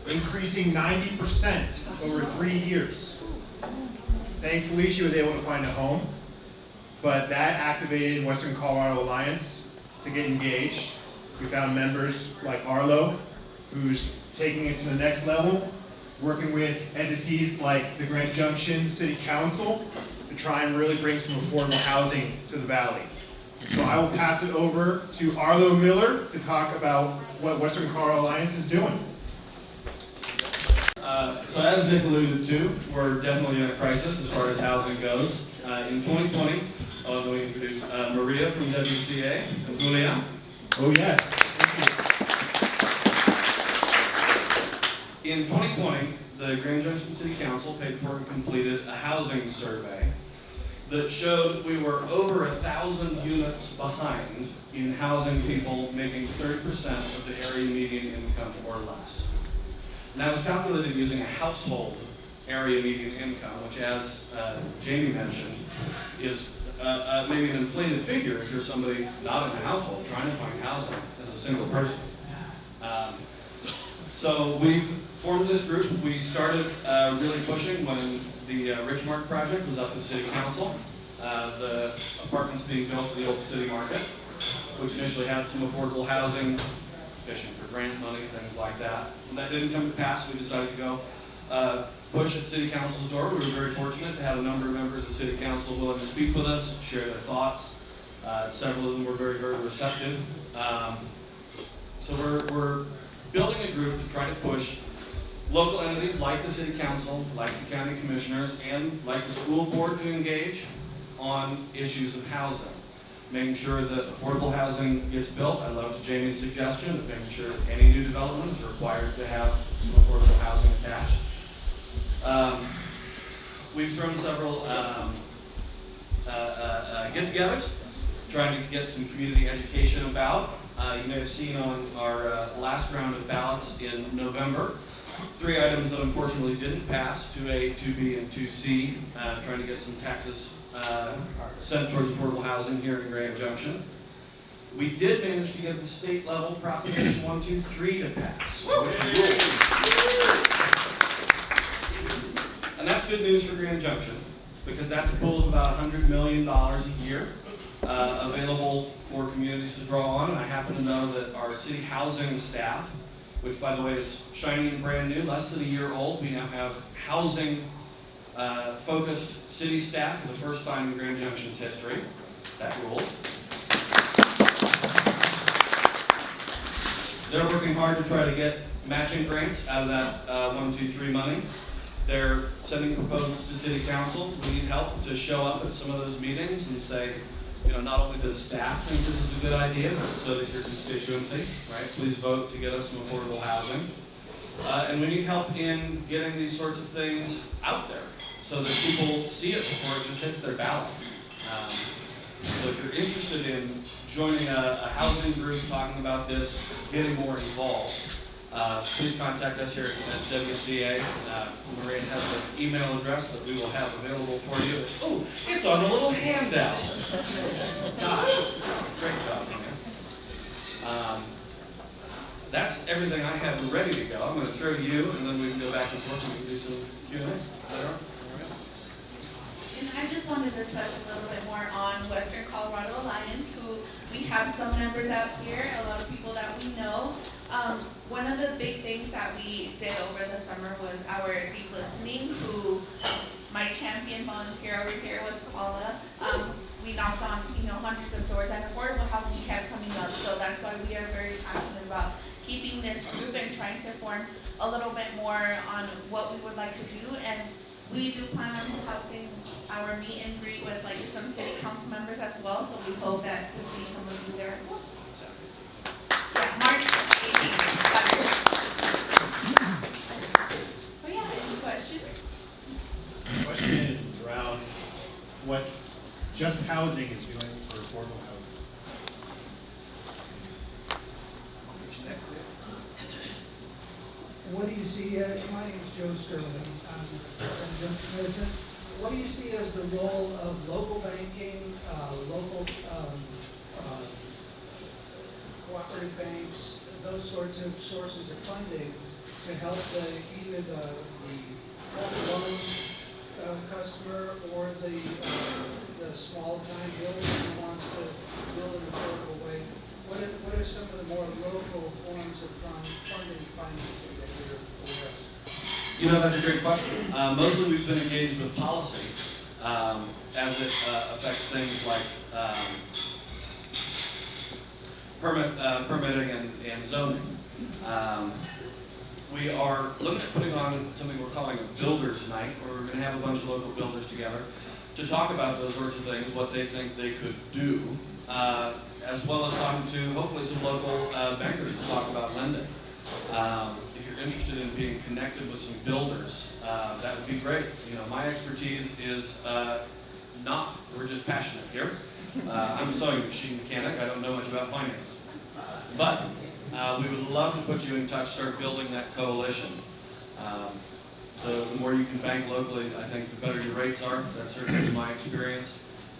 increasing 90% over 3 years. Thankfully, she was able to find a home, but that activated Western Colorado Alliance to get engaged. We found members like Arlo, who's taking it to the next level, working with entities like the Junction City Council to try and really bring some affordable housing to the valley. So I will pass it over to Arlo Miller to talk about what Western Colorado Alliance is doing. So as Nick alluded to, we're definitely in a crisis as far as housing goes. In 2020, I'll go introduce Maria from WCA and Julia. Oh yes. In 2020, the Grand Junction City Council paid for and completed a housing survey that showed we were over 1,000 units behind in housing people making 30% of the area median income or less. And that was calculated using a household area median income, which, as Jamie mentioned, is maybe an inflated figure if you're somebody not in a household trying to find housing as a single person. So we've formed this group. We started really pushing when the Richmark project was up in City Council. The apartments being built for the old city market, which initially had some affordable housing, fishing for grant money, things like that. When that didn't come to pass, we decided to go push at City Council's door. We were very fortunate to have a number of members of City Council willing to speak with us, share their thoughts. Several of them were very, very receptive. So we're building a group to try to push local entities like the City Council, like the County Commissioners, and like the school board to engage on issues of housing. Making sure that affordable housing gets built. I loved Jamie's suggestion of making sure that any new development is required to have some affordable housing attached. We've thrown several get-togethers, trying to get some community education about. You may have seen on our last round of ballots in November, 3 items that unfortunately didn't pass, 2A, 2B, and 2C, trying to get some taxes sent towards affordable housing here in Grand Junction. We did manage to get the state level Proposition 123 to pass, and that's good news for Grand Junction, because that's a pool of about $100 million a year available for communities to draw on. And I happen to know that our city housing staff, which by the way is shiny and brand new, less than a year old, we now have housing focused city staff for the first time in Grand Junction's history. That rules. They're working hard to try to get matching grants out of that 123 money. They're sending proposals to City Council. We need help to show up at some of those meetings and say, you know, not only does staff think this is a good idea, but so does your constituency, right? Please vote to get us some affordable housing. And we need help in getting these sorts of things out there so that people see it before it just hits their ballot. So if you're interested in joining a housing group, talking about this, getting more involved, please contact us here at WCA. Maria has an email address that we will have available for you. It's on a little handout. Gosh, great job, Maria. That's everything I have ready to go. I'm going to throw to you, and then we can go back and forth and we can do some Q&A. And I just wanted to touch a little bit more on Western Colorado Alliance, who we have some members out here, a lot of people that we know. One of the big things that we did over the summer was our deep listening, who my champion volunteer over here was Paula. We knocked on hundreds of doors, and affordable housing kept coming up. So that's why we are very passionate about keeping this group and trying to form a little bit more on what we would like to do. And we do plan on hosting our meet and greet with some city council members as well. So we hope that to see some of you there as well. Yeah, March 18th. Oh yeah, any questions? The question is around what Just Housing is doing for affordable housing. What do you see, my name is Joe Sterling, I'm the Junction resident. What do you see as the role of local banking, local cooperative banks, those sorts of sources of funding to help either the home loan customer or the small time builder who wants to build in a affordable way? What are some of the more local forms of funding financing that you're aware of? You know, that's a great question. Mostly we've been engaged with policy as it affects things like permitting and zoning. We are looking at putting on something we're calling a builders night, where we're going to have a bunch of local builders together to talk about those sorts of things, what they think they could do, as well as talking to hopefully some local bankers to talk about lending. If you're interested in being connected with some builders, that would be great. You know, my expertise is not, we're just passionate here. I'm a sewing machine mechanic. I don't know much about finances. But we would love to put you in touch, start building that coalition. The more you can bank locally, I think the better your rates are. That's certainly my experience.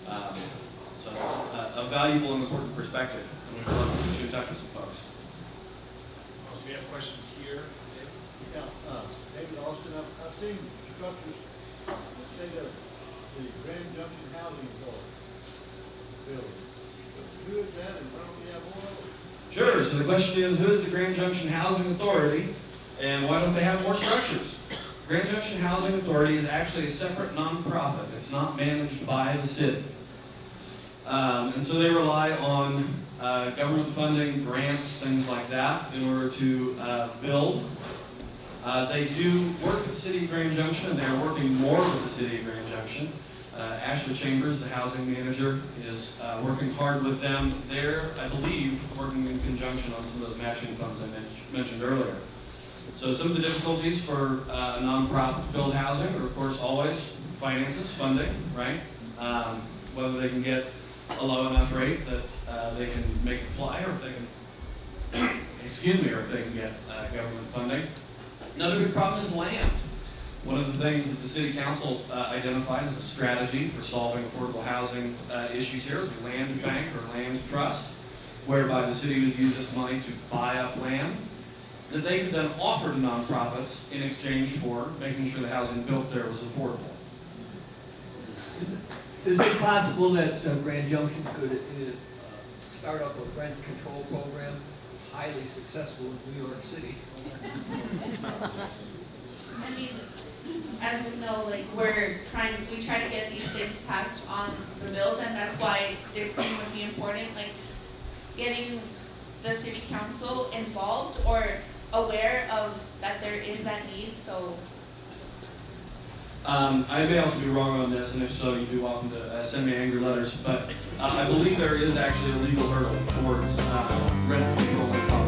So it's a valuable and important perspective, and we'd love to put you in touch with some folks. We have a question here. Yeah, David Austin, I've seen structures that say the Grand Junction Housing Authority building. Who is that, and why don't we have more of them? Sure, so the question is, who is the Grand Junction Housing Authority, and why don't they have more structures? Grand Junction Housing Authority is actually a separate nonprofit. It's not managed by the city. And so they rely on government funding, grants, things like that in order to build. They do work with the city of Grand Junction, and they're working more with the city of Grand Junction. Ashley Chambers, the housing manager, is working hard with them. They're, I believe, working in conjunction on some of those matching funds I mentioned earlier. So some of the difficulties for a nonprofit to build housing are, of course, always finances, funding, right? Whether they can get a low enough rate that they can make it fly, or if they can, excuse me, or if they can get government funding. Another big problem is land. One of the things that the City Council identified as a strategy for solving affordable housing issues here is a land bank or land trust, whereby the city would use its money to buy up land that they could then offer to nonprofits in exchange for making sure the housing built there was affordable. Is it possible that Grand Junction could start up a rent control program, highly successful in New York City? I mean, as we know, like, we try to get these things passed on the bills, and that's why this thing would be important, like getting the city council involved or aware of that there is that need, so. I may also be wrong on this, and if so, you'd be welcome to send me angry letters, but I believe there is actually a legal hurdle towards rent control in Colorado.